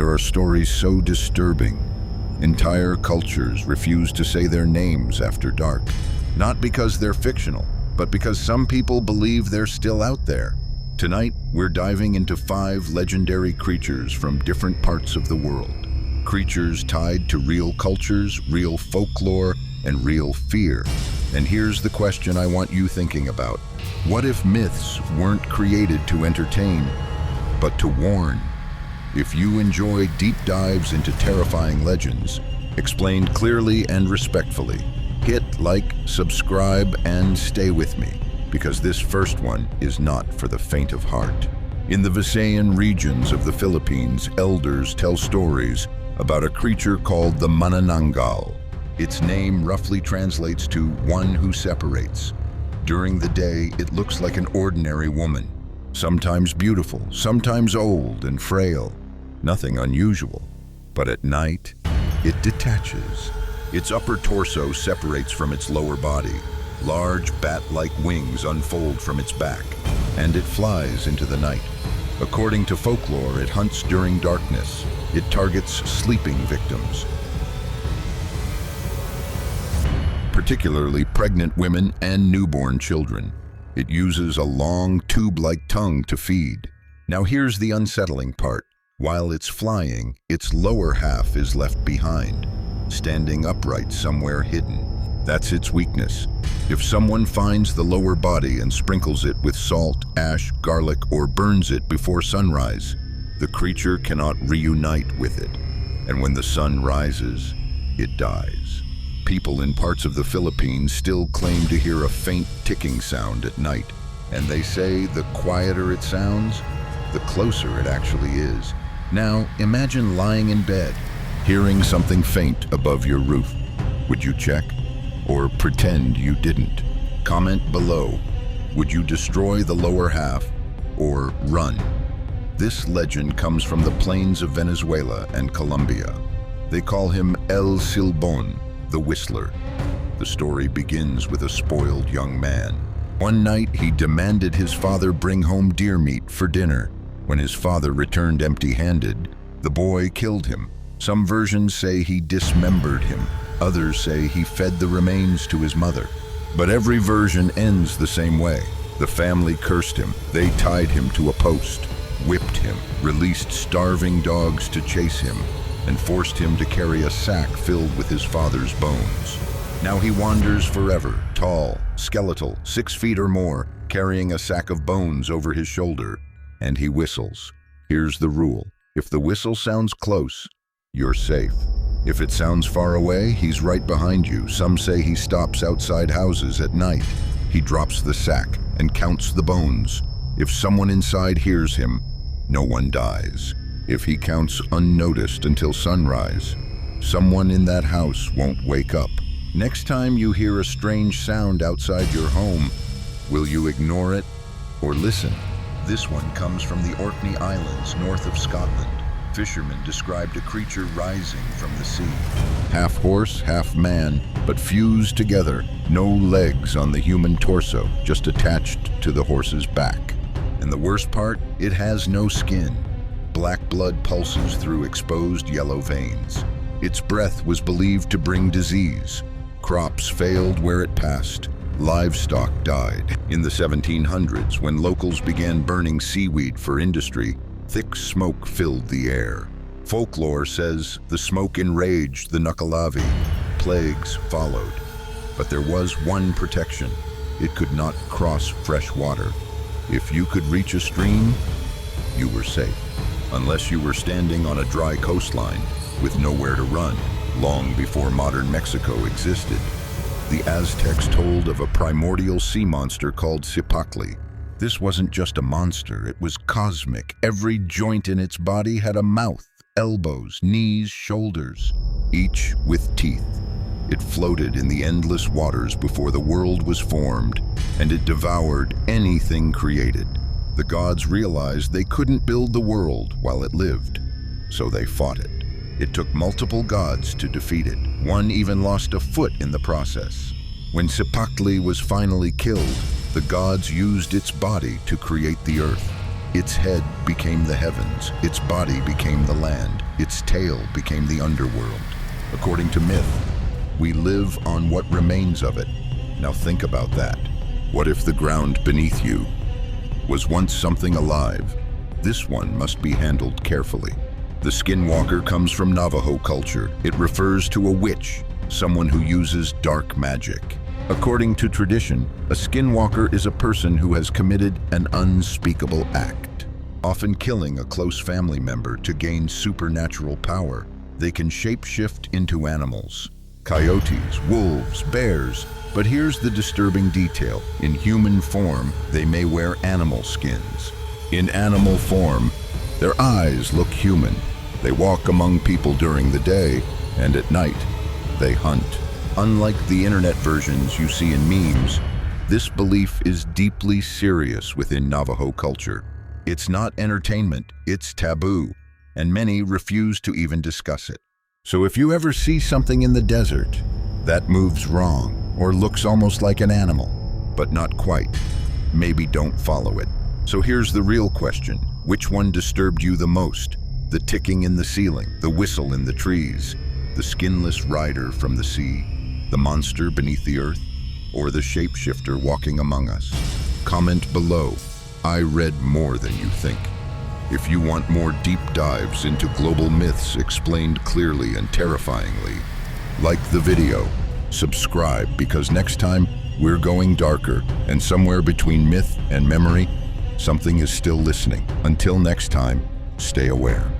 There are stories so disturbing. Entire cultures refuse to say their names after dark. Not because they're fictional, but because some people believe they're still out there. Tonight, we're diving into 5 legendary creatures from different parts of the world. Creatures tied to real cultures, real folklore, and real fear. And here's the question I want you thinking about. What if myths weren't created to entertain, but to warn? If you enjoy deep dives into terrifying legends, explained clearly and respectfully, hit like, subscribe, and stay with me, because this first one is not for the faint of heart. In the Visayan regions of the Philippines, elders tell stories about a creature called the manananggal. Its name roughly translates to one who separates. During the day, it looks like an ordinary woman, sometimes beautiful, sometimes old and frail. Nothing unusual. But at night, it detaches. Its upper torso separates from its lower body. Large bat-like wings unfold from its back, and it flies into the night. According to folklore, it hunts during darkness. It targets sleeping victims, particularly pregnant women and newborn children. It uses a long tube-like tongue to feed. Now here's the unsettling part. While it's flying, its lower half is left behind, standing upright somewhere hidden. That's its weakness. If someone finds the lower body and sprinkles it with salt, ash, garlic, or burns it before sunrise, the creature cannot reunite with it. And when the sun rises, it dies. People in parts of the Philippines still claim to hear a faint ticking sound at night, and they say the quieter it sounds, the closer it actually is. Now, imagine lying in bed, hearing something faint above your roof. Would you check? Or pretend you didn't? Comment below. Would you destroy the lower half or run? This legend comes from the plains of Venezuela and Colombia. They call him El Silbón, the Whistler. The story begins with a spoiled young man. One night, he demanded his father bring home deer meat for dinner. When his father returned empty-handed, the boy killed him. Some versions say he dismembered him. Others say he fed the remains to his mother. But every version ends the same way. The family cursed him. They tied him to a post, whipped him, released starving dogs to chase him, and forced him to carry a sack filled with his father's bones. Now he wanders forever, tall, skeletal, 6 feet or more, carrying a sack of bones over his shoulder. And he whistles. Here's the rule. If the whistle sounds close, you're safe. If it sounds far away, he's right behind you. Some say he stops outside houses at night. He drops the sack and counts the bones. If someone inside hears him, no one dies. If he counts unnoticed until sunrise, someone in that house won't wake up. Next time you hear a strange sound outside your home, will you ignore it or listen? This one comes from the Orkney Islands, north of Scotland. Fishermen described a creature rising from the sea. Half horse, half man, but fused together. No legs on the human torso, just attached to the horse's back. And the worst part, it has no skin. Black blood pulses through exposed yellow veins. Its breath was believed to bring disease. Crops failed where it passed. Livestock died. In the 1700s, when locals began burning seaweed for industry, thick smoke filled the air. Folklore says the smoke enraged the Nucalavi. Plagues followed. But there was one protection. It could not cross fresh water. If you could reach a stream, you were safe. Unless you were standing on a dry coastline with nowhere to run, long before modern Mexico existed. The Aztecs told of a primordial sea monster called Cipactli. This wasn't just a monster, it was cosmic. Every joint in its body had a mouth, elbows, knees, shoulders, each with teeth. It floated in the endless waters before the world was formed, and it devoured anything created. The gods realized they couldn't build the world while it lived, so they fought it. It took multiple gods to defeat it. One even lost a foot in the process. When Cipactli was finally killed, the gods used its body to create the earth. Its head became the heavens, its body became the land, its tail became the underworld. According to myth, we live on what remains of it. Now think about that. What if the ground beneath you was once something alive? This one must be handled carefully. The skinwalker comes from Navajo culture. It refers to a witch, someone who uses dark magic. According to tradition, a skinwalker is a person who has committed an unspeakable act, often killing a close family member to gain supernatural power. They can shapeshift into animals, coyotes, wolves, bears. But here's the disturbing detail. In human form, they may wear animal skins. In animal form, their eyes look human. They walk among people during the day, and at night, they hunt. Unlike the internet versions you see in memes, this belief is deeply serious within Navajo culture. It's not entertainment, it's taboo, and many refuse to even discuss it. So if you ever see something in the desert that moves wrong or looks almost like an animal, but not quite, maybe don't follow it. So here's the real question. Which one disturbed you the most? The ticking in the ceiling, the whistle in the trees, the skinless rider from the sea, the monster beneath the earth, or the shapeshifter walking among us? Comment below. I read more than you think. If you want more deep dives into global myths explained clearly and terrifyingly, like the video, subscribe, because next time we're going darker, and somewhere between myth and memory, something is still listening. Until next time, stay aware.